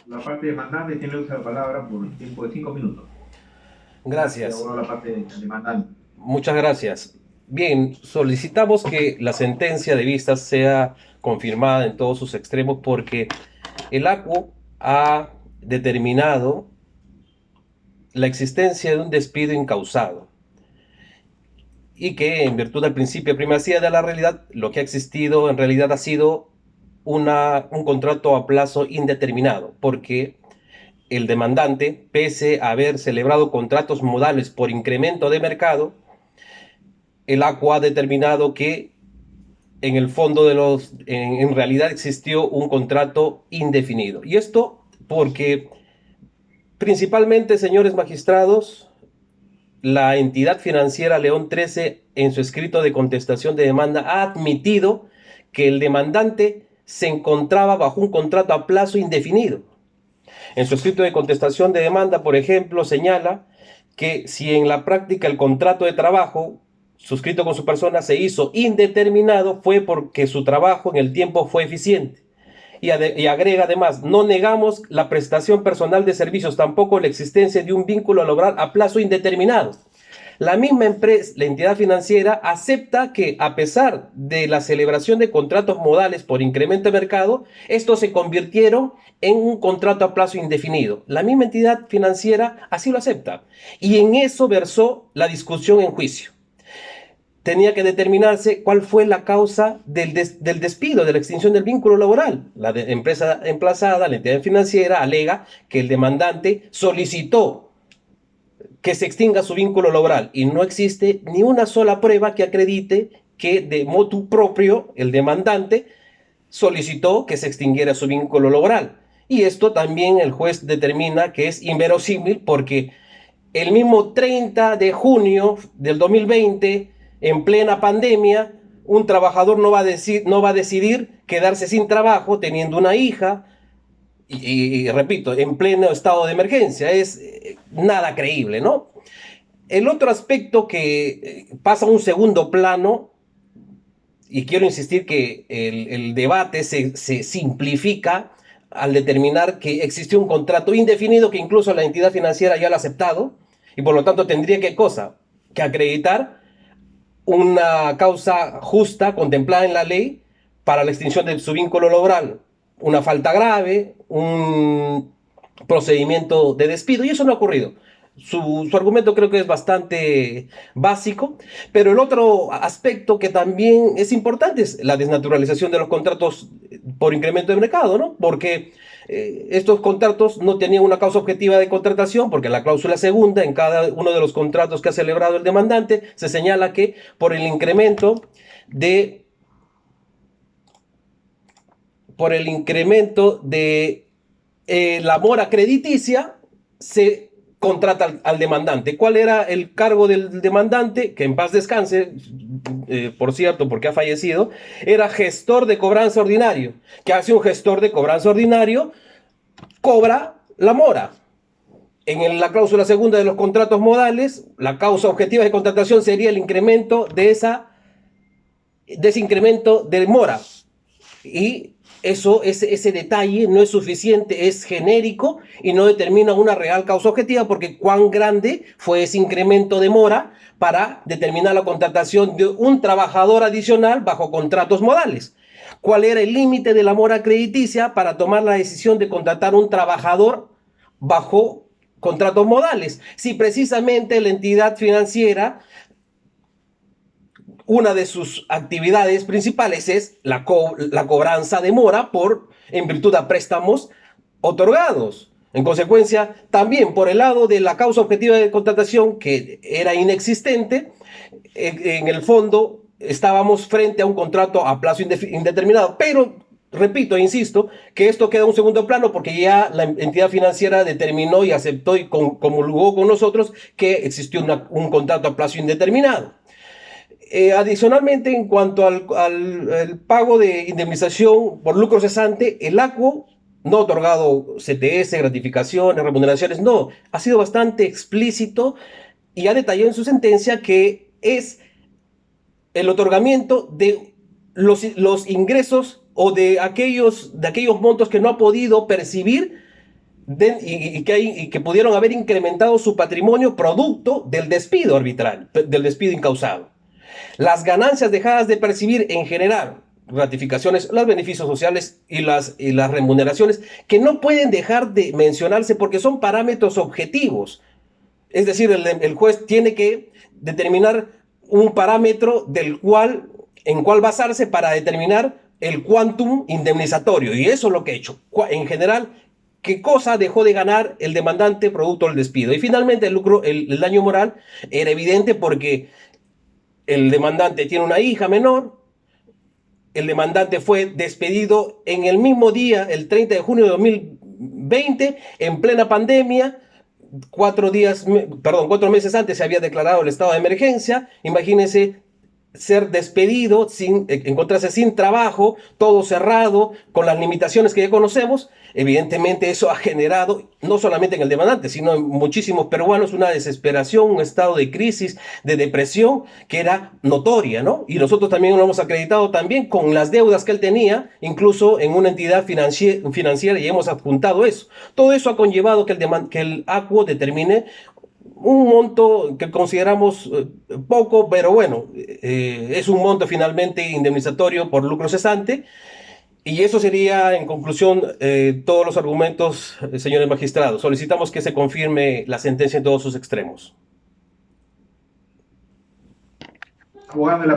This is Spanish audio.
La parte demandante tiene uso de la palabra por un tiempo de 5 minutos. De Gracias. acuerdo a la parte demandante. Muchas gracias. Bien, solicitamos que la sentencia de vistas sea confirmada en todos sus extremos porque el ACU ha determinado la existencia de un despido incausado y que en virtud del principio de primacía de la realidad, lo que ha existido en realidad ha sido un contrato a plazo indeterminado, porque el demandante, pese a haber celebrado contratos modales por incremento de mercado, el ACU ha determinado que en el fondo en realidad existió un contrato indefinido. Y esto porque principalmente, señores magistrados, la entidad financiera León 13 en su escrito de contestación de demanda ha admitido que el demandante se encontraba bajo un contrato a plazo indefinido. En su escrito de contestación de demanda, por ejemplo, señala que si en la práctica el contrato de trabajo suscrito con su persona se hizo indeterminado, fue porque su trabajo en el tiempo fue eficiente. Y agrega además, no negamos la prestación personal de servicios, tampoco la existencia de un vínculo laboral a plazo indeterminado. La misma empresa, la entidad financiera, acepta que a pesar de la celebración de contratos modales por incremento de mercado, estos se convirtieron en un contrato a plazo indefinido. La misma entidad financiera así lo acepta. Y en eso versó la discusión en juicio. Tenía que determinarse cuál fue la causa del despido, de la extinción del vínculo laboral. Empresa emplazada, la entidad financiera, alega que el demandante solicitó que se extinga su vínculo laboral y no existe ni una sola prueba que acredite que de motu propio el demandante solicitó que se extinguiera su vínculo laboral. Y esto también el juez determina que es inverosímil porque el mismo 30 de junio del 2020, en plena pandemia, un trabajador no va a decidir quedarse sin trabajo teniendo una hija, y repito, en pleno estado de emergencia. Es nada creíble, ¿no? El otro aspecto que pasa a un segundo plano, y quiero insistir que el debate se simplifica al determinar que existió un contrato indefinido que incluso la entidad financiera ya lo ha aceptado, y por lo tanto tendría que cosa que acreditar una causa justa contemplada en la ley para la extinción de su vínculo laboral, una falta grave, un procedimiento de despido, y eso no ha ocurrido. Su argumento creo que es bastante básico, pero el otro aspecto que también es importante es la desnaturalización de los contratos por incremento de mercado, ¿no? Porque estos contratos no tenían una causa objetiva de contratación, porque en la cláusula segunda, en cada uno de los contratos que ha celebrado el demandante, se señala que por el incremento de, la mora crediticia, se contrata al demandante. ¿Cuál era el cargo del demandante? Que en paz descanse, por cierto, porque ha fallecido. Era gestor de cobranza ordinario. ¿Qué hace un gestor de cobranza ordinario? Cobra la mora. En la cláusula segunda de los contratos modales, la causa objetiva de contratación sería el incremento de ese incremento de mora. Y ese detalle no es suficiente, es genérico y no determina una real causa objetiva, porque cuán grande fue ese incremento de mora para determinar la contratación de un trabajador adicional bajo contratos modales. ¿Cuál era el límite de la mora crediticia para tomar la decisión de contratar un trabajador bajo contratos modales? Si precisamente la entidad financiera, una de sus actividades principales es la cobranza de mora en virtud de préstamos otorgados. En consecuencia, también por el lado de la causa objetiva de contratación, que era inexistente, en el fondo estábamos frente a un contrato a plazo indeterminado. Pero, repito e insisto, que esto queda en un segundo plano porque ya la entidad financiera determinó y aceptó y comulgó con nosotros que existió un contrato a plazo indeterminado. Adicionalmente, en cuanto al pago de indemnización por lucro cesante, el ACU no ha otorgado CTS, gratificaciones, remuneraciones, no, ha sido bastante explícito y ha detallado en su sentencia que es el otorgamiento de los ingresos o de aquellos montos que no ha podido percibir y que pudieron haber incrementado su patrimonio producto del despido arbitral, del despido incausado. Las ganancias dejadas de percibir en general, gratificaciones, los beneficios sociales y las remuneraciones, que no pueden dejar de mencionarse porque son parámetros objetivos. Es decir, el juez tiene que determinar un parámetro en cual basarse para determinar el quantum indemnizatorio. Y eso es lo que he hecho. En general, ¿qué cosa dejó de ganar el demandante producto del despido? Y finalmente el daño moral era evidente porque el demandante tiene una hija menor, el demandante fue despedido en el mismo día, el 30 de junio de 2020, en plena pandemia. 4 meses antes se había declarado el estado de emergencia. Imagínense ser despedido, encontrarse sin trabajo, todo cerrado, con las limitaciones que ya conocemos. Evidentemente eso ha generado, no solamente en el demandante, sino en muchísimos peruanos, una desesperación, un estado de crisis, de depresión, que era notoria, ¿no? Y nosotros también lo hemos acreditado también con las deudas que él tenía, incluso en una entidad financiera, y hemos adjuntado eso. Todo eso ha conllevado que el ACUO determine un monto que consideramos poco, pero bueno, es un monto finalmente indemnizatorio por lucro cesante. Y eso sería, en conclusión, todos los argumentos, señores magistrados. Solicitamos que se confirme la sentencia en todos sus extremos. Abogado de la